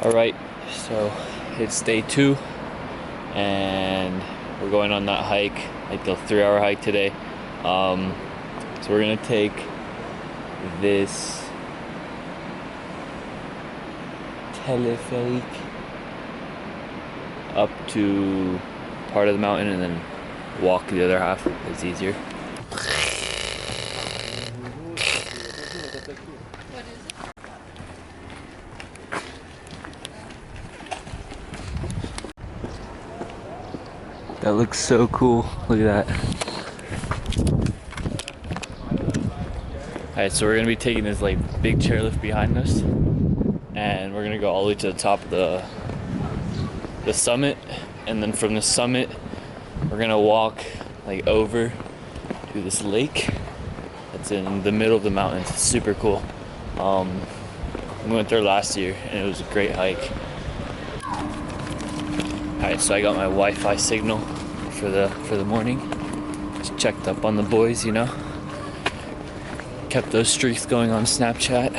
Alright, so it's day 2 and we're going on that hike, like the 3-hour hike today. So we're gonna take this telepheric up to part of the mountain and then walk the other half. It's easier. That looks so cool. Look at that. Alright, so we're gonna be taking this like big chairlift behind us, and we're gonna go all the way to the top of the summit, and then from the summit we're gonna walk like over to this lake that's in the middle of the mountains. It's super cool. We went there last year and it was a great hike. Alright, so I got my Wi-Fi signal for the morning. Just checked up on the boys, you know. Kept those streaks going on Snapchat.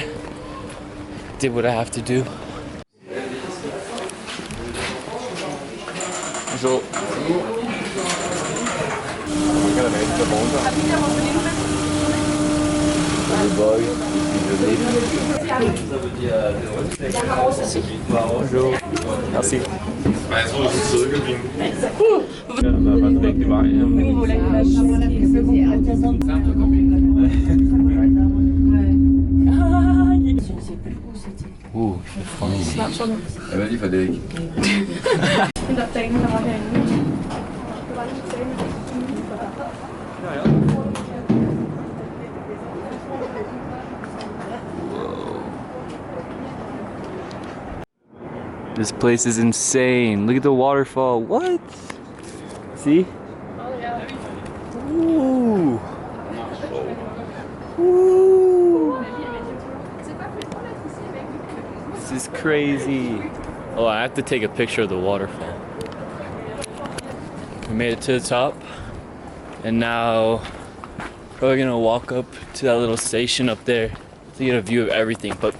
Did what I have to do. So Merci. Ouh, c'est fort. Elle m'a dit Frédéric. This place is insane. Look at the waterfall. What? See? Oh yeah. Ooh. Ooh. This is crazy. Oh, I have to take a picture of the waterfall. We made it to the top, and now probably gonna walk up to that little station up there to get a view of everything. But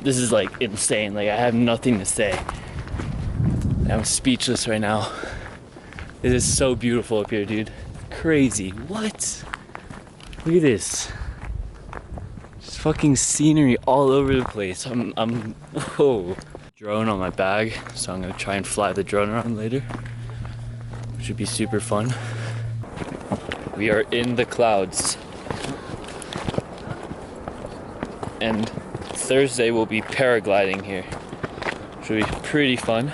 this is like insane. Like, I have nothing to say. I'm speechless right now. It is so beautiful up here, dude. Crazy. What? Look at this. Just fucking scenery all over the place. Whoa. Drone on my bag, so I'm gonna try and fly the drone around later. Should be super fun. We are in the clouds. And Thursday we'll be paragliding here. Should be pretty fun.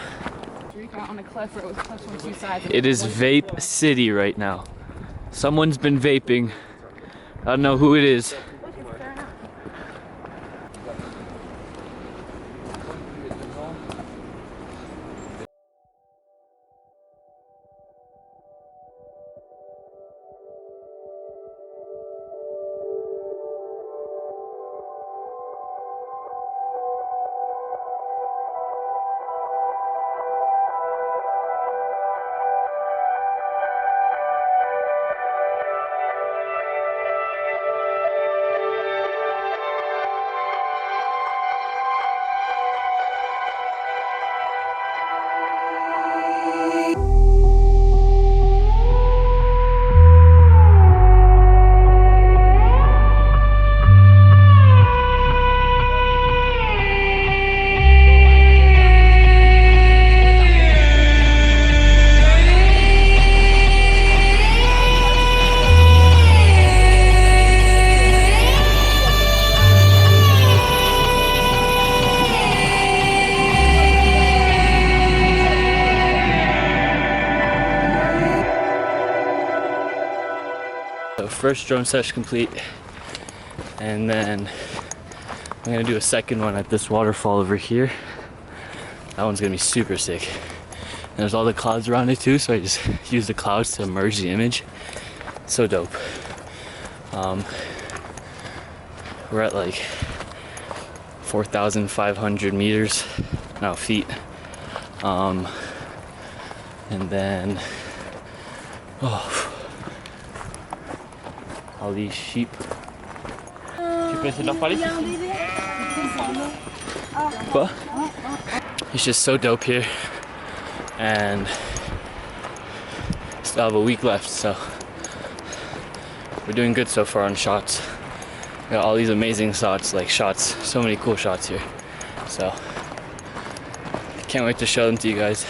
It is Vape City right now. Someone's been vaping. I don't know who it is. So first drone session complete, and then I'm gonna do a second one at this waterfall over here. That one's gonna be super sick. And there's all the clouds around it too, so I just use the clouds to merge the image. So dope. We're at like 4,500 meters, no, feet. And then, all these sheep. Tu peux essayer de leur parler? But it's just so dope here, and still have a week left, so we're doing good so far on shots. Got all these amazing shots, so many cool shots here. So can't wait to show them to you guys.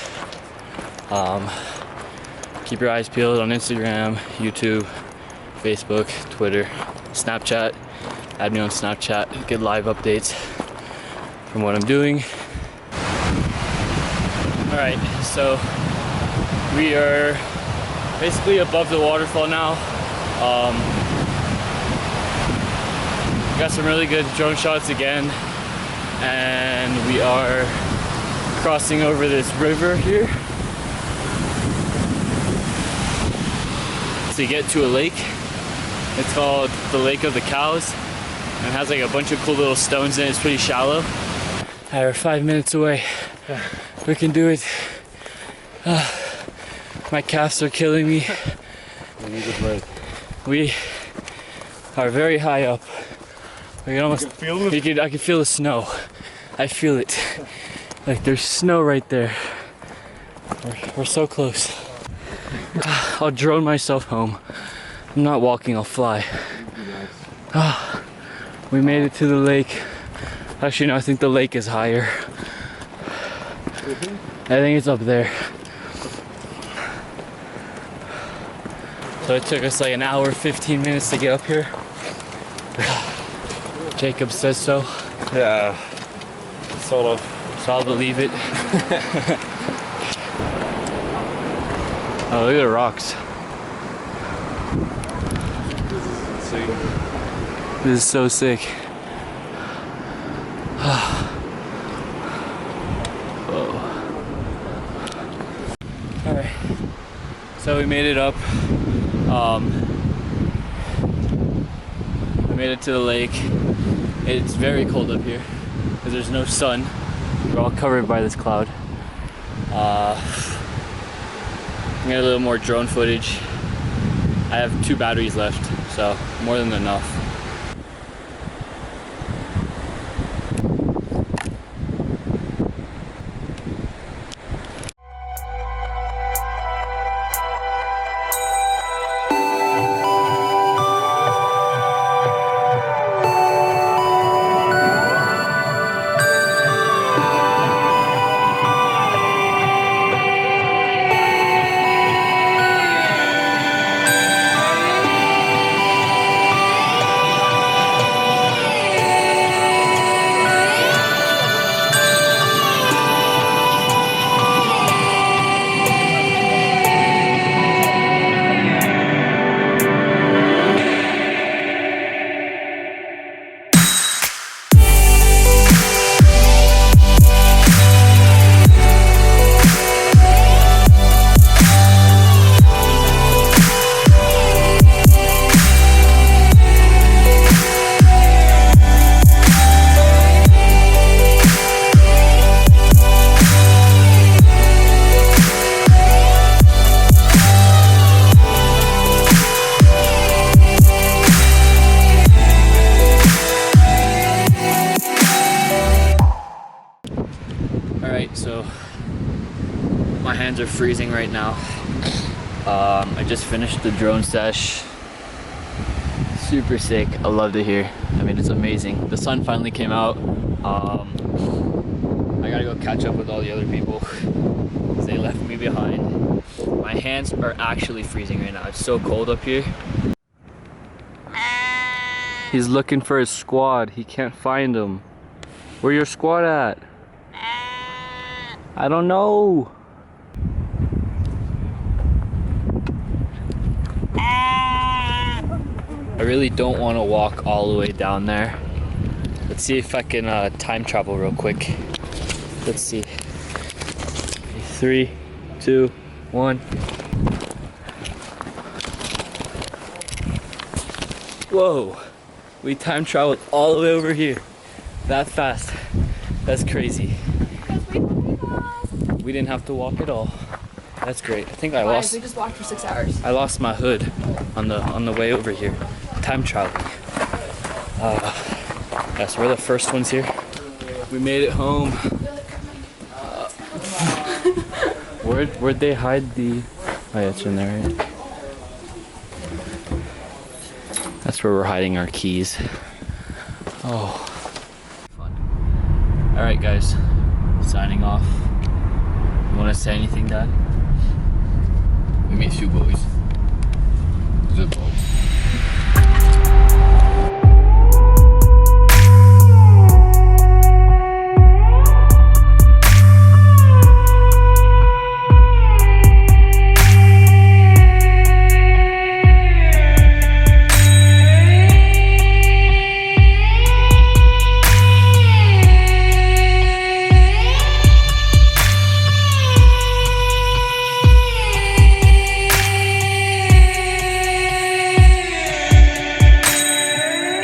Keep your eyes peeled on Instagram, YouTube, Facebook, Twitter, Snapchat. Add me on Snapchat, get live updates from what I'm doing. Alright, so we are basically above the waterfall now. Got some really good drone shots again, and we are crossing over this river here to get to a lake. It's called the Lake of the Cows, and it has like a bunch of cool little stones in it. It's pretty shallow. Alright, we're 5 minutes away. We can do it. My calves are killing me. We need a break. We are very high up. We can almost feel it. I can feel the snow. I feel it. Like there's snow right there. We're so close. I'll drone myself home. I'm not walking, I'll fly. We made it to the lake. Actually, no, I think the lake is higher. I think it's up there. So it took us like an hour, 15 minutes to get up here. Jacob says so. Yeah, sort of. So I'll believe it. Oh, look at the rocks. This is so sick. Whoa. Alright. So we made it up. We made it to the lake. It's very cold up here because there's no sun. We're all covered by this cloud. Get a little more drone footage. I have 2 batteries left, so more than enough. So my hands are freezing right now. I just finished the drone sesh. Super sick. I loved it here. I mean, it's amazing. The sun finally came out. I gotta go catch up with all the other people because they left me behind. My hands are actually freezing right now. It's so cold up here. He's looking for his squad. He can't find them. Where your squad at? I don't know. I really don't want to walk all the way down there. Let's see if I can time travel real quick. Let's see. 3, 2, 1. Whoa. We time traveled all the way over here. That fast. That's crazy. We didn't have to walk at all. That's great. I think I lost. We just walked for 6 hours. I lost my hood on the way over here. Time traveling. Yes, we're the first ones here. We made it home. Where'd they hide the... Oh yeah, it's in there, right? That's where we're hiding our keys. Oh. Fun. Alright guys, signing off. You wanna say anything, Dad? We miss you boys. The boys.